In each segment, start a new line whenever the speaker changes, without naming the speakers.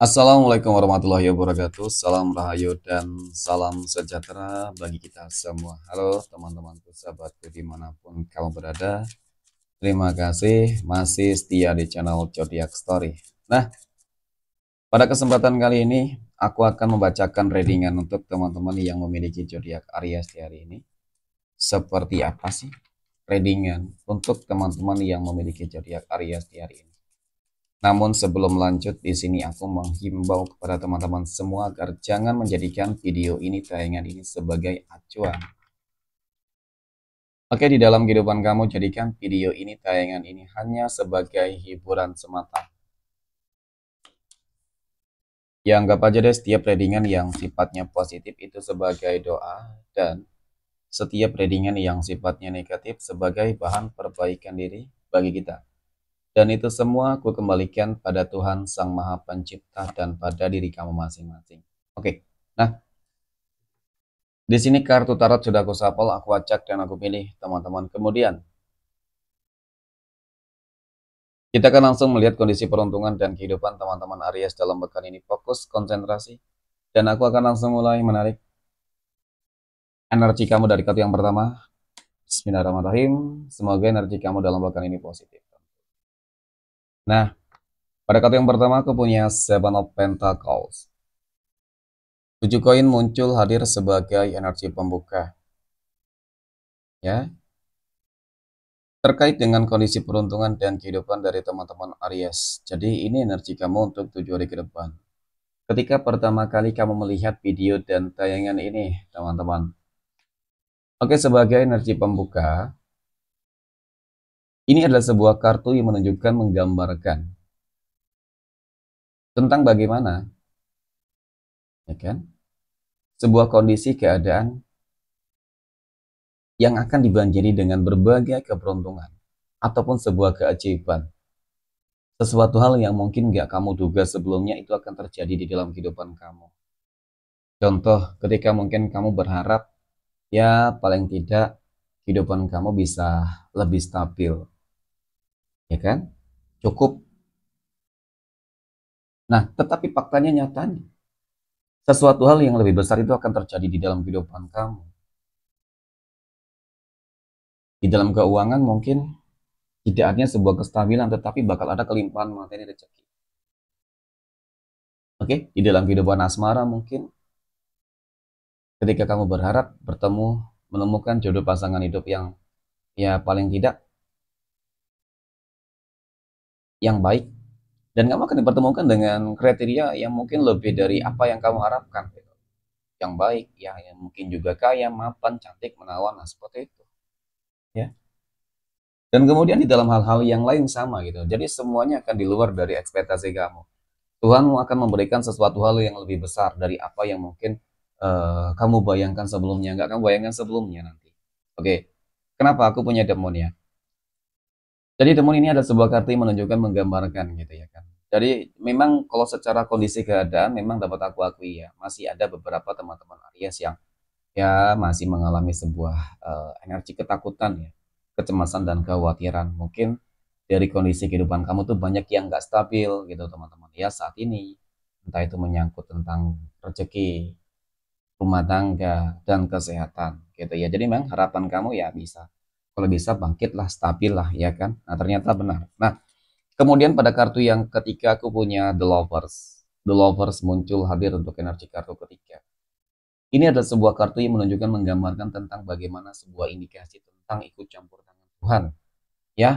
Assalamualaikum warahmatullahi wabarakatuh. Salam rahayu dan salam sejahtera bagi kita semua. Halo teman-temanku, sahabatku dimanapun kamu berada. Terima kasih masih setia di channel Zodiac Story. Nah, pada kesempatan kali ini aku akan membacakan readingan untuk teman-teman yang memiliki zodiak Aries di hari ini. Seperti apa sih readingan untuk teman-teman yang memiliki zodiak Aries di hari ini? Namun sebelum lanjut, di sini aku menghimbau kepada teman-teman semua agar jangan menjadikan video ini, tayangan ini sebagai acuan. Oke, di dalam kehidupan kamu jadikan video ini, tayangan ini hanya sebagai hiburan semata. Ya anggap aja deh setiap readingan yang sifatnya positif itu sebagai doa, dan setiap readingan yang sifatnya negatif sebagai bahan perbaikan diri bagi kita. Dan itu semua aku kembalikan pada Tuhan Sang Maha Pencipta dan pada diri kamu masing-masing. Oke, nah di sini kartu tarot sudah aku shuffle, aku acak dan aku pilih teman-teman. Kemudian kita akan langsung melihat kondisi peruntungan dan kehidupan teman-teman Aries dalam pekan ini. Fokus, konsentrasi, dan aku akan langsung mulai menarik energi kamu dari kartu yang pertama. Bismillahirrahmanirrahim. Semoga energi kamu dalam pekan ini positif. Nah, pada kartu yang pertama aku punya Seven of Pentacles. 7 koin muncul hadir sebagai energi pembuka. Ya, terkait dengan kondisi peruntungan dan kehidupan dari teman-teman Aries. Jadi ini energi kamu untuk 7 hari ke depan. Ketika pertama kali kamu melihat video dan tayangan ini, teman-teman. Oke, sebagai energi pembuka, ini adalah sebuah kartu yang menunjukkan, menggambarkan tentang bagaimana, ya kan, sebuah kondisi keadaan yang akan dibanjiri dengan berbagai keberuntungan ataupun sebuah keajaiban. Sesuatu hal yang mungkin gak kamu duga sebelumnya itu akan terjadi di dalam kehidupan kamu. Contoh, ketika mungkin kamu berharap, ya paling tidak kehidupan kamu bisa lebih stabil, ya kan? Cukup. Nah, tetapi faktanya, nyatanya, sesuatu hal yang lebih besar itu akan terjadi di dalam kehidupan kamu. Di dalam keuangan mungkin tidak hanya sebuah kestabilan, tetapi bakal ada kelimpahan materi rezeki. Oke, di dalam kehidupan asmara mungkin ketika kamu berharap bertemu, menemukan jodoh pasangan hidup yang ya paling tidak yang baik, dan kamu akan dipertemukan dengan kriteria yang mungkin lebih dari apa yang kamu harapkan gitu. Yang baik ya, yang mungkin juga kaya, mapan, cantik, menawan, nah seperti itu ya. Dan kemudian di dalam hal-hal yang lain sama gitu, jadi semuanya akan di luar dari ekspektasi kamu. Tuhan akan memberikan sesuatu hal yang lebih besar dari apa yang mungkin kamu bayangkan sebelumnya, nggak kamu bayangkan sebelumnya nanti. Oke, kenapa aku punya demon ya? Jadi demon ini ada sebuah kartu yang menunjukkan, menggambarkan gitu ya kan. Jadi memang kalau secara kondisi keadaan memang dapat aku akui ya, masih ada beberapa teman-teman Aries yang ya masih mengalami sebuah energi ketakutan ya, kecemasan dan kekhawatiran. Mungkin dari kondisi kehidupan kamu tuh banyak yang nggak stabil gitu teman-teman ya saat ini. Entah itu menyangkut tentang rezeki, rumah tangga, dan kesehatan gitu ya. Jadi memang harapan kamu ya bisa, kalau bisa bangkitlah, stabil lah ya kan. Nah ternyata benar. Nah kemudian pada kartu yang ketiga aku punya The Lovers. The Lovers muncul hadir untuk energi kartu ketiga. Ini adalah sebuah kartu yang menunjukkan, menggambarkan tentang bagaimana sebuah indikasi tentang ikut campur tangan Tuhan ya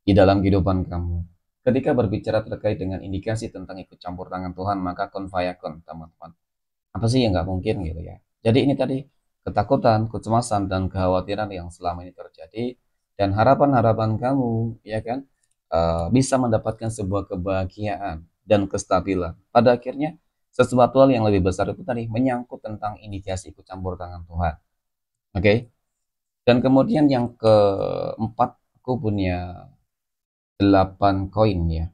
di dalam kehidupan kamu. Ketika berbicara terkait dengan indikasi tentang ikut campur tangan Tuhan, maka kun fayakun teman-teman. Apa sih yang nggak mungkin gitu ya. Jadi ini tadi ketakutan, kecemasan, dan kekhawatiran yang selama ini terjadi, dan harapan-harapan kamu ya kan bisa mendapatkan sebuah kebahagiaan dan kestabilan. Pada akhirnya sesuatu hal yang lebih besar itu tadi menyangkut tentang indikasi ikut campur tangan Tuhan. Oke. Dan kemudian yang keempat aku punya 8 koin ya.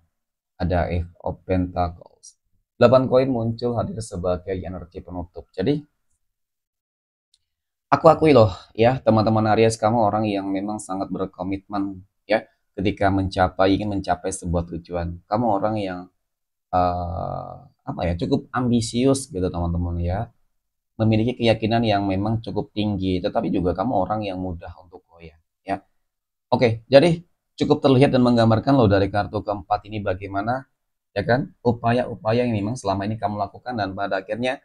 Ada Ace of Pentacles. 8 koin muncul hadir sebagai energi penutup. Jadi aku akui loh ya, teman-teman Aries, kamu orang yang memang sangat berkomitmen ya ketika ingin mencapai sebuah tujuan. Kamu orang yang apa ya, cukup ambisius gitu teman-teman ya, memiliki keyakinan yang memang cukup tinggi, tetapi juga kamu orang yang mudah untuk goyah ya. Oke, jadi cukup terlihat dan menggambarkan loh dari kartu keempat ini bagaimana ya kan upaya-upaya yang memang selama ini kamu lakukan dan pada akhirnya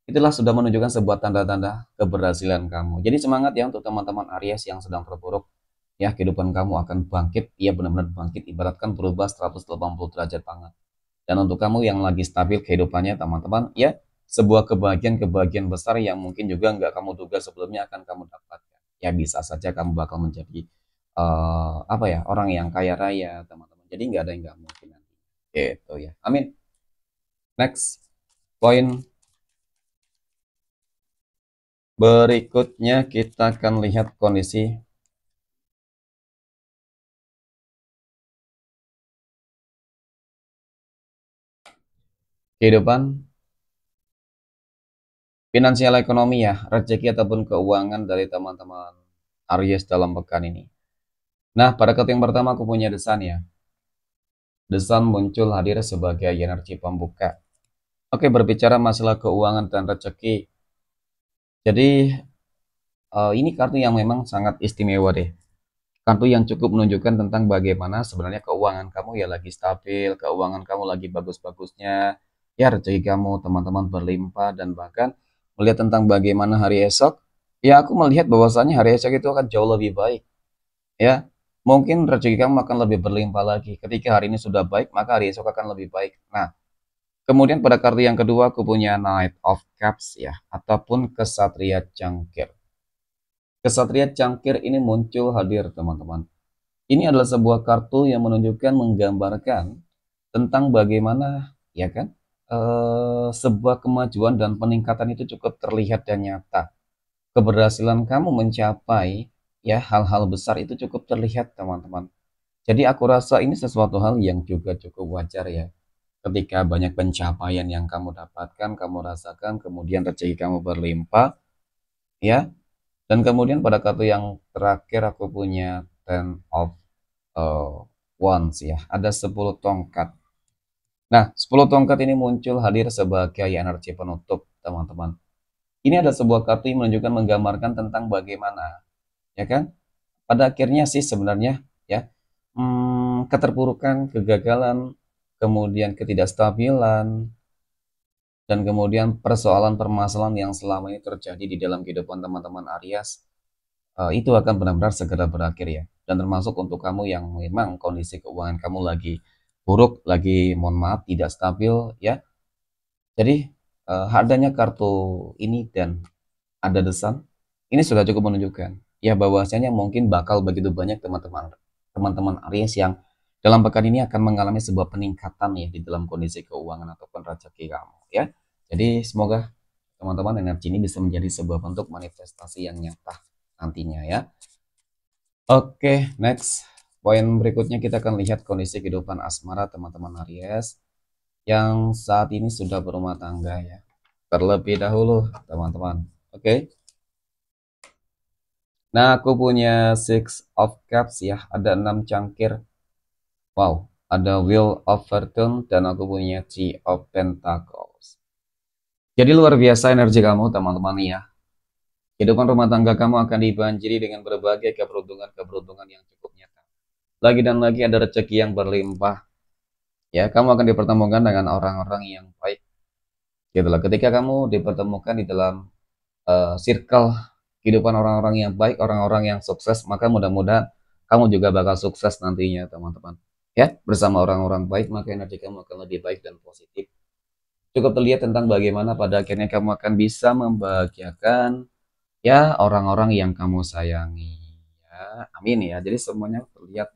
itulah sudah menunjukkan sebuah tanda-tanda keberhasilan kamu. Jadi semangat ya untuk teman-teman Aries yang sedang terpuruk. Ya, kehidupan kamu akan bangkit. Ya, benar-benar bangkit. Ibaratkan berubah 180 derajat banget. Dan untuk kamu yang lagi stabil kehidupannya, teman-teman, ya, sebuah kebahagiaan-kebahagiaan besar yang mungkin juga nggak kamu duga sebelumnya akan kamu dapatkan. Ya, bisa saja kamu bakal menjadi, apa ya, orang yang kaya raya, teman-teman. Jadi nggak ada yang nggak mungkin nanti. Gitu ya. Amin. Next. Poin berikutnya kita akan lihat kondisi kehidupan finansial ekonomi ya, rezeki ataupun keuangan dari teman-teman Aries dalam pekan ini. Nah, pada kartu yang pertama aku punya desan ya. Desan muncul hadir sebagai energi pembuka. Oke, berbicara masalah keuangan dan rezeki. Jadi, ini kartu yang memang sangat istimewa deh. Kartu yang cukup menunjukkan tentang bagaimana sebenarnya keuangan kamu ya lagi stabil, keuangan kamu lagi bagus-bagusnya, ya rezeki kamu teman-teman berlimpah dan bahkan melihat tentang bagaimana hari esok, ya aku melihat bahwasanya hari esok itu akan jauh lebih baik, ya. Mungkin rezeki kamu akan lebih berlimpah lagi. Ketika hari ini sudah baik, maka hari esok akan lebih baik. Nah, kemudian pada kartu yang kedua aku punya Knight of Cups ya, ataupun Kesatria Cangkir. Kesatria Cangkir ini muncul hadir teman-teman. Ini adalah sebuah kartu yang menunjukkan, menggambarkan tentang bagaimana, ya kan, sebuah kemajuan dan peningkatan itu cukup terlihat dan nyata. Keberhasilan kamu mencapai ya hal-hal besar itu cukup terlihat, teman-teman. Jadi aku rasa ini sesuatu hal yang juga cukup wajar ya. Ketika banyak pencapaian yang kamu dapatkan, kamu rasakan, kemudian rezeki kamu berlimpah, ya. Dan kemudian pada kartu yang terakhir aku punya Ten of Wands ya, ada 10 tongkat. Nah, 10 tongkat ini muncul hadir sebagai energi penutup, teman-teman. Ini ada sebuah kartu yang menunjukkan, menggambarkan tentang bagaimana, ya kan? Pada akhirnya sih sebenarnya, ya, keterpurukan, kegagalan, kemudian ketidakstabilan, dan kemudian persoalan permasalahan yang selama ini terjadi di dalam kehidupan teman-teman Aries, itu akan benar-benar segera berakhir ya. Dan termasuk untuk kamu yang memang kondisi keuangan kamu lagi buruk, lagi mohon maaf tidak stabil ya. Jadi adanya kartu ini dan ada desan, ini sudah cukup menunjukkan ya bahwasanya mungkin bakal begitu banyak teman-teman Aries yang dalam pekan ini akan mengalami sebuah peningkatan ya di dalam kondisi keuangan ataupun rezeki kamu ya. Jadi semoga teman-teman energi ini bisa menjadi sebuah bentuk manifestasi yang nyata nantinya ya. Oke, next. Poin berikutnya kita akan lihat kondisi kehidupan asmara teman-teman Aries yang saat ini sudah berumah tangga ya. Terlebih dahulu, teman-teman. Oke. Nah, aku punya Six of Cups ya, ada 6 cangkir. Wow, ada Wheel of Fortune dan aku punya Three of Pentacles. Jadi luar biasa energi kamu, teman-teman ya. Kehidupan rumah tangga kamu akan dibanjiri dengan berbagai keberuntungan-keberuntungan yang cukup nyata. Lagi dan lagi ada rezeki yang berlimpah. Ya, kamu akan dipertemukan dengan orang-orang yang baik. Gitu loh. Ketika kamu dipertemukan di dalam circle kehidupan orang-orang yang baik, orang-orang yang sukses, maka mudah-mudahan kamu juga bakal sukses nantinya, teman-teman. Ya, bersama orang-orang baik, maka energi kamu akan lebih baik dan positif. Cukup terlihat tentang bagaimana pada akhirnya kamu akan bisa membahagiakan ya orang-orang yang kamu sayangi. Ya, amin ya. Jadi semuanya terlihat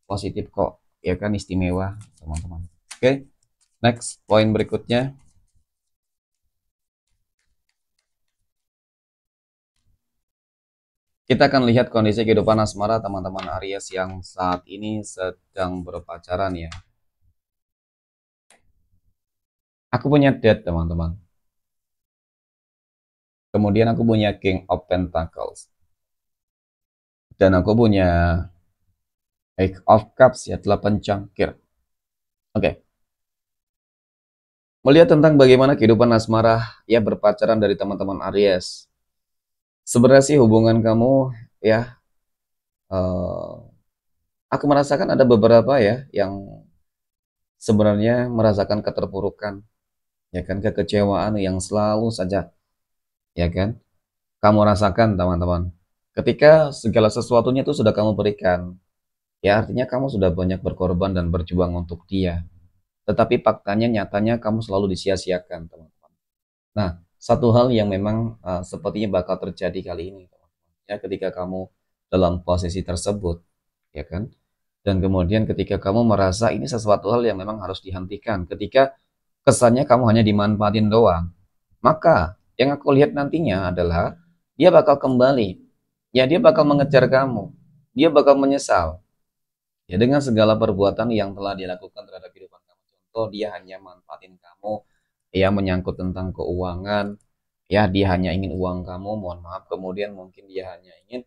positif kok. Ya kan, istimewa, teman-teman. Oke, next poin berikutnya. Kita akan lihat kondisi kehidupan asmara teman-teman Aries yang saat ini sedang berpacaran ya. Aku punya Death teman-teman. Kemudian aku punya King of Pentacles. Dan aku punya Eight of Cups ya, 8 cangkir. Oke. Melihat tentang bagaimana kehidupan asmara ya berpacaran dari teman-teman Aries. Sebenarnya sih hubungan kamu ya, eh, aku merasakan ada beberapa ya yang sebenarnya merasakan keterpurukan, ya kan, kekecewaan yang selalu saja, ya kan, kamu rasakan teman-teman. Ketika segala sesuatunya itu sudah kamu berikan, ya artinya kamu sudah banyak berkorban dan berjuang untuk dia. Tetapi faktanya nyatanya kamu selalu disia-siakan teman-teman. Nah, satu hal yang memang sepertinya bakal terjadi kali ini, teman-teman. Ya, ketika kamu dalam posisi tersebut, ya kan? Dan kemudian ketika kamu merasa ini sesuatu hal yang memang harus dihentikan, ketika kesannya kamu hanya dimanfaatin doang, maka yang aku lihat nantinya adalah dia bakal kembali. Ya, dia bakal mengejar kamu. Dia bakal menyesal. Ya, dengan segala perbuatan yang telah dilakukan terhadap kehidupan kamu. Contoh, dia hanya manfaatin kamu, ya menyangkut tentang keuangan, ya dia hanya ingin uang kamu, mohon maaf, kemudian mungkin dia hanya ingin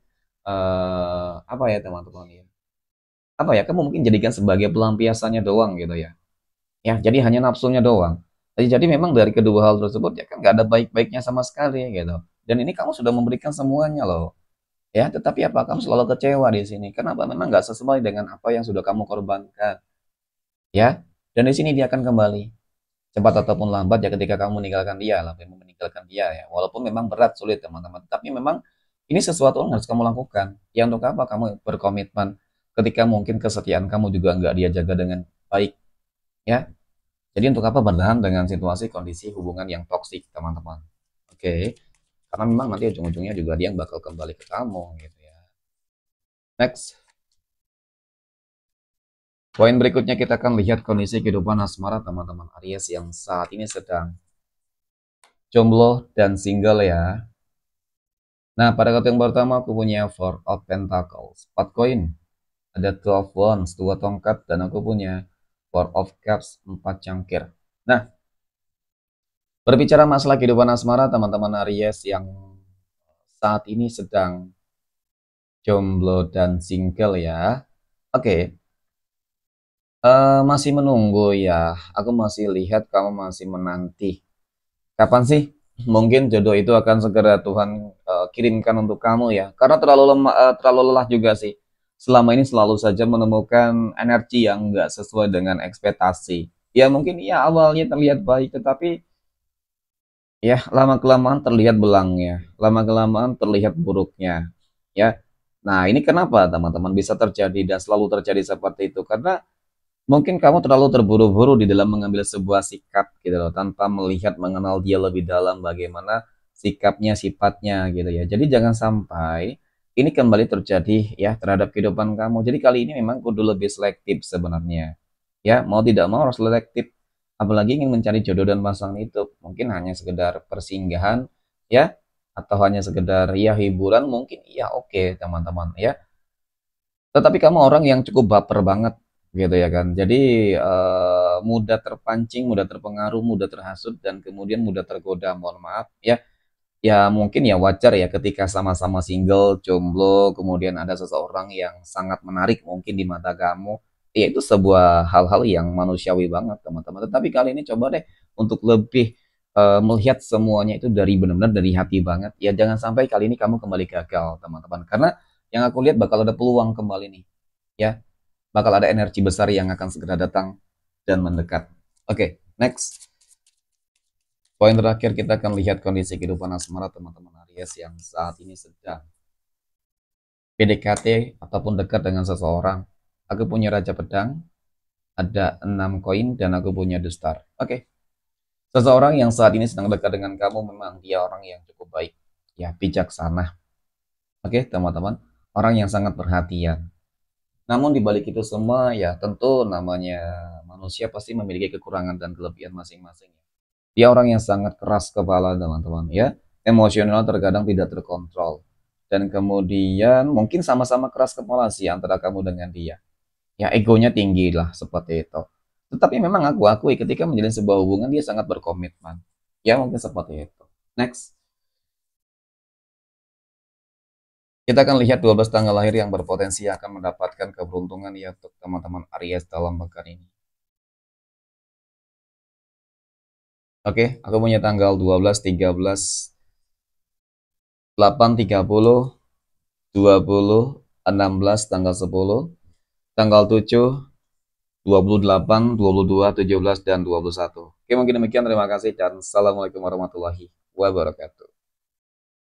apa ya teman-teman ya, apa ya, kamu mungkin jadikan sebagai pelampiasannya doang gitu ya, ya jadi hanya nafsunya doang. Jadi memang dari kedua hal tersebut ya kan nggak ada baik-baiknya sama sekali gitu, dan ini kamu sudah memberikan semuanya loh, ya tetapi apa, kamu selalu kecewa di sini, kenapa, memang nggak sesuai dengan apa yang sudah kamu korbankan, ya, dan di sini dia akan kembali cepat ataupun lambat ya, ketika kamu meninggalkan dia lah, meninggalkan dia ya, walaupun memang berat, sulit teman-teman, tapi memang ini sesuatu yang harus kamu lakukan. Ya untuk apa kamu berkomitmen ketika mungkin kesetiaan kamu juga nggak dia jaga dengan baik, ya. Jadi untuk apa bertahan dengan situasi kondisi hubungan yang toksik teman-teman. Oke, karena memang nanti ujung-ujungnya juga dia yang bakal kembali ke kamu gitu ya. Next, poin berikutnya kita akan lihat kondisi kehidupan asmara teman-teman Aries yang saat ini sedang jomblo dan single ya. Nah, pada kartu yang pertama aku punya Four of Pentacles, 4 koin. Ada 12 Wands, 2 tongkat, dan aku punya Four of Cups, 4 cangkir. Nah, berbicara masalah kehidupan asmara teman-teman Aries yang saat ini sedang jomblo dan single ya. Oke, masih menunggu ya. Aku masih lihat kamu masih menanti. Kapan sih mungkin jodoh itu akan segera Tuhan kirimkan untuk kamu ya? Karena terlalu lelah juga sih. Selama ini selalu saja menemukan energi yang nggak sesuai dengan ekspektasi. Ya mungkin ya awalnya terlihat baik, tetapi ya lama kelamaan terlihat belangnya, lama kelamaan terlihat buruknya. Ya, nah ini kenapa teman-teman bisa terjadi dan selalu terjadi seperti itu? Karena mungkin kamu terlalu terburu-buru di dalam mengambil sebuah sikap gitu loh, tanpa melihat mengenal dia lebih dalam bagaimana sikapnya, sifatnya gitu ya. Jadi jangan sampai ini kembali terjadi ya terhadap kehidupan kamu. Jadi kali ini memang kudu lebih selektif sebenarnya. Ya, mau tidak mau harus selektif. Apalagi ingin mencari jodoh dan pasangan itu mungkin hanya sekedar persinggahan ya, atau hanya sekedar ya hiburan mungkin ya, oke teman-teman ya. Tetapi kamu orang yang cukup baper banget gitu ya kan. Jadi mudah terpancing, mudah terpengaruh, mudah terhasut, dan kemudian mudah tergoda. Mohon maaf ya. Ya mungkin ya wajar ya ketika sama-sama single, jomblo, kemudian ada seseorang yang sangat menarik mungkin di mata kamu. Ya itu sebuah hal-hal yang manusiawi banget teman-teman. Tetapi kali ini coba deh untuk lebih melihat semuanya itu dari benar-benar dari hati banget. Ya jangan sampai kali ini kamu kembali gagal teman-teman. Karena yang aku lihat bakal ada peluang kembali nih. Ya, bakal ada energi besar yang akan segera datang dan mendekat. Oke, next. Poin terakhir kita akan lihat kondisi kehidupan asmara teman-teman Aries yang saat ini sedang PDKT ataupun dekat dengan seseorang. Aku punya Raja Pedang, ada 6 koin, dan aku punya The Star. Oke, seseorang yang saat ini sedang dekat dengan kamu memang dia orang yang cukup baik, ya bijaksana. Oke, teman-teman, orang yang sangat perhatian. Namun di balik itu semua ya tentu namanya manusia pasti memiliki kekurangan dan kelebihan masing-masing. Dia orang yang sangat keras kepala teman-teman ya. Emosional terkadang tidak terkontrol. Dan kemudian mungkin sama-sama keras kepala sih antara kamu dengan dia. Ya egonya tinggi lah seperti itu. Tetapi memang aku akui ketika menjalin sebuah hubungan dia sangat berkomitmen. Ya mungkin seperti itu. Next. Kita akan lihat 12 tanggal lahir yang berpotensi akan mendapatkan keberuntungan ya untuk teman-teman Aries dalam pekan ini. Oke, aku punya tanggal 12, 13, 8, 30, 20, 16, tanggal 10, tanggal 7, 28, 22, 17, dan 21. Oke, mungkin demikian. Terima kasih dan assalamualaikum warahmatullahi wabarakatuh.